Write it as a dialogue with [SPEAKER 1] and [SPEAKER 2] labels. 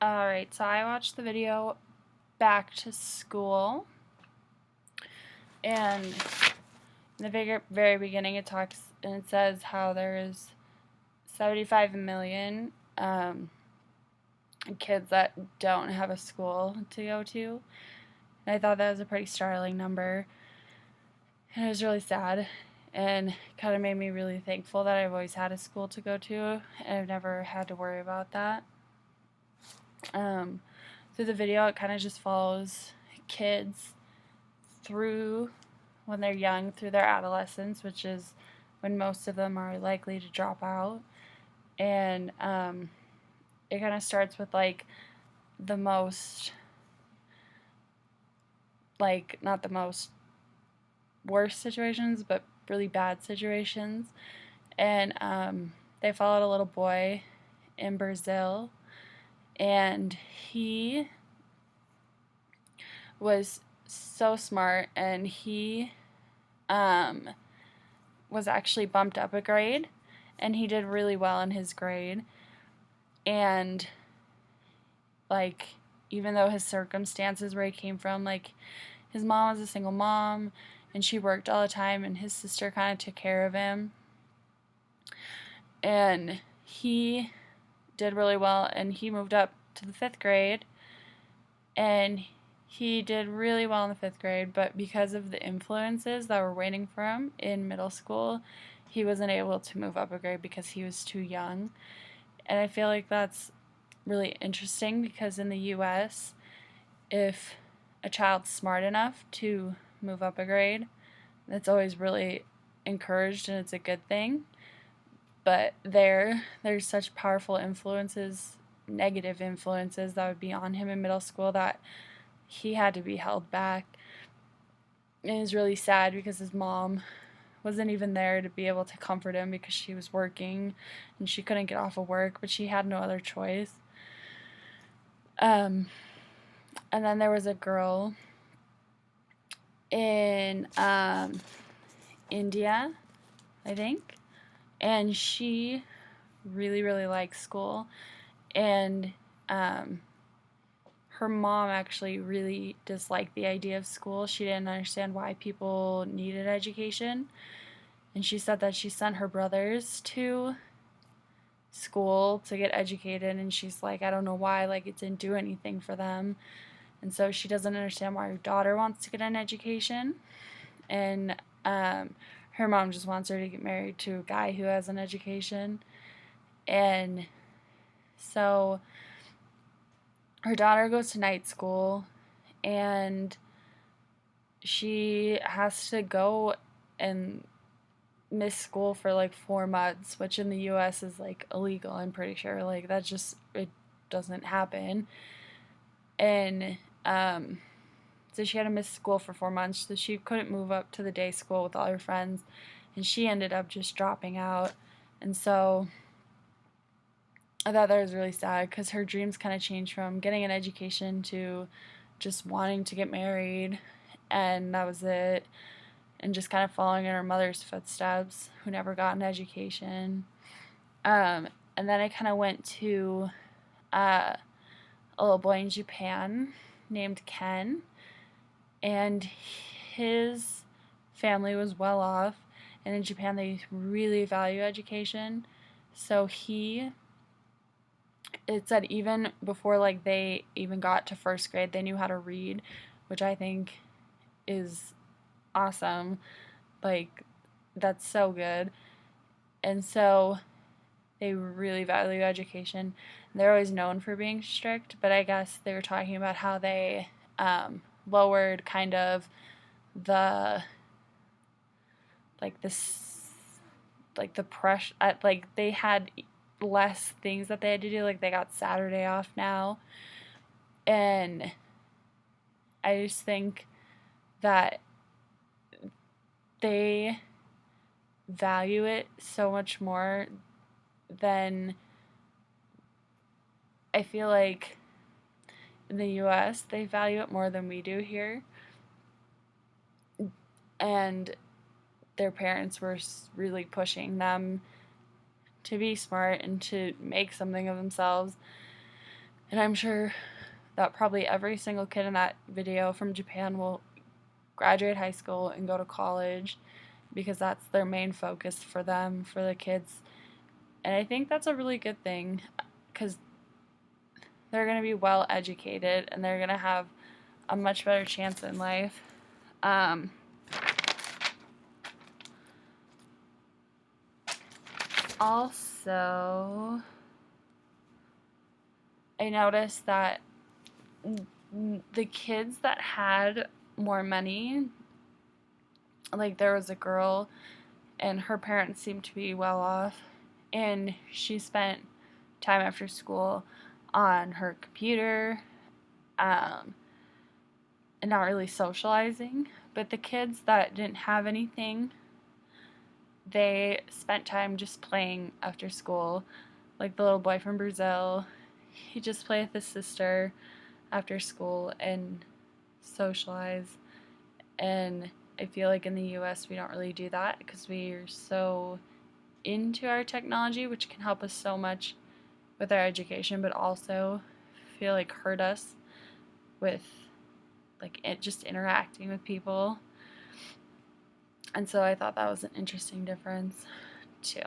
[SPEAKER 1] Alright, so I watched the video Back to School, and in the very beginning it talks and it says how there is 75 million kids that don't have a school to go to. And I thought that was a pretty startling number, and it was really sad and kind of made me really thankful that I've always had a school to go to and I've never had to worry about that. Through the video, it kind of just follows kids through when they're young, through their adolescence, which is when most of them are likely to drop out. And it kind of starts with like the most, like, not the most worst situations, but really bad situations. And they followed a little boy in Brazil, and he was so smart, and he was actually bumped up a grade, and he did really well in his grade. And like, even though his circumstances where he came from, like, his mom was a single mom and she worked all the time, and his sister kind of took care of him, and he did really well, and he moved up to the 5th grade, and he did really well in the 5th grade, but because of the influences that were waiting for him in middle school, he wasn't able to move up a grade because he was too young. And I feel like that's really interesting because in the US, if a child's smart enough to move up a grade, that's always really encouraged and it's a good thing. But there's such powerful influences, negative influences that would be on him in middle school, that he had to be held back. And it was really sad because his mom wasn't even there to be able to comfort him because she was working and she couldn't get off of work, but she had no other choice. And then there was a girl in India, I think, and she really, really likes school, and her mom actually really disliked the idea of school. She didn't understand why people needed education, and she said that she sent her brothers to school to get educated, and she's like, I don't know why, like, it didn't do anything for them. And so she doesn't understand why her daughter wants to get an education, and her mom just wants her to get married to a guy who has an education. And so her daughter goes to night school, and she has to go and miss school for like 4 months, which in the US is like illegal, I'm pretty sure. Like, that just, it doesn't happen. And so she had to miss school for 4 months, so she couldn't move up to the day school with all her friends, and she ended up just dropping out. And so I thought that was really sad because her dreams kind of changed from getting an education to just wanting to get married, and that was it. And just kind of following in her mother's footsteps, who never got an education. And then I kind of went to a little boy in Japan named Ken, and his family was well off, and in Japan they really value education. So it said even before like they even got to 1st grade, they knew how to read, which I think is awesome. Like, that's so good. And so they really value education. They're always known for being strict, but I guess they were talking about how they lowered kind of the, like, this, like, the pressure, like, they had less things that they had to do. Like, they got Saturday off now. And I just think that they value it so much more than, I feel like in the US they value it more than we do here. And their parents were really pushing them to be smart and to make something of themselves. And I'm sure that probably every single kid in that video from Japan will graduate high school and go to college because that's their main focus for them, for the kids. And I think that's a really good thing because they're going to be well educated and they're going to have a much better chance in life. Also, I noticed that the kids that had more money, like there was a girl and her parents seemed to be well off, and she spent time after school on her computer, and not really socializing. But the kids that didn't have anything, they spent time just playing after school. Like the little boy from Brazil, he just played with his sister after school and socialize. And I feel like in the US we don't really do that because we're so into our technology, which can help us so much with our education, but also feel like hurt us with like it just interacting with people. And so I thought that was an interesting difference too.